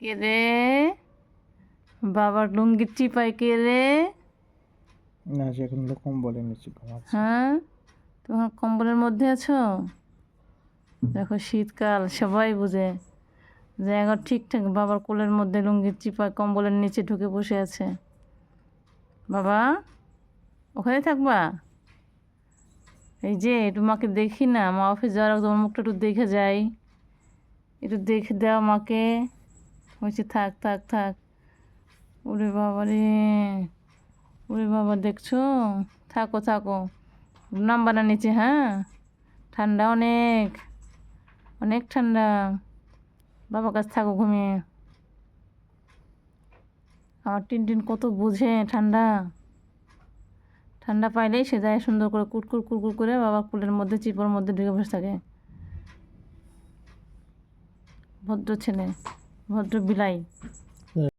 কে রে? বাবার লুঙ্গির চিপায় কে রে? না, সে এখন কম্বলের নিচে ঘুমাচ্ছে। হ্যাঁ, তোমার কম্বলের মধ্যে আছো? দেখো শীতকাল, সবাই বুঝে যে এখন ঠিকঠাক বাবার কোলের মধ্যে লুঙ্গির চিপায় কম্বলের নিচে ঢুকে বসে আছে। বাবা, ওখানে থাকবা? এই যে একটু মাকে দেখি না, মা অফিস যাওয়ার আগে তোমার মুখটা একটু দেখে যাই, একটু দেখে দাও মাকে। হয়েছে, থাক থাক থাক। ওরে বাবা রে, ওরে বাবা, দেখছো? থাকো থাকো, নামবা না নিচে। হ্যাঁ, ঠান্ডা অনেক, অনেক ঠান্ডা। বাবার কাছে থাকো ঘুমিয়ে। আমার টিনটিন কত বোঝে ঠান্ডা। ঠান্ডা পাইলেই সে যায় সুন্দর করে কুটকুর কুরকুর করে বাবার কুলের মধ্যে চিপর মধ্যে ঢুকে বসে থাকে। ভদ্র ছেলে, ভদ্র বিলাই।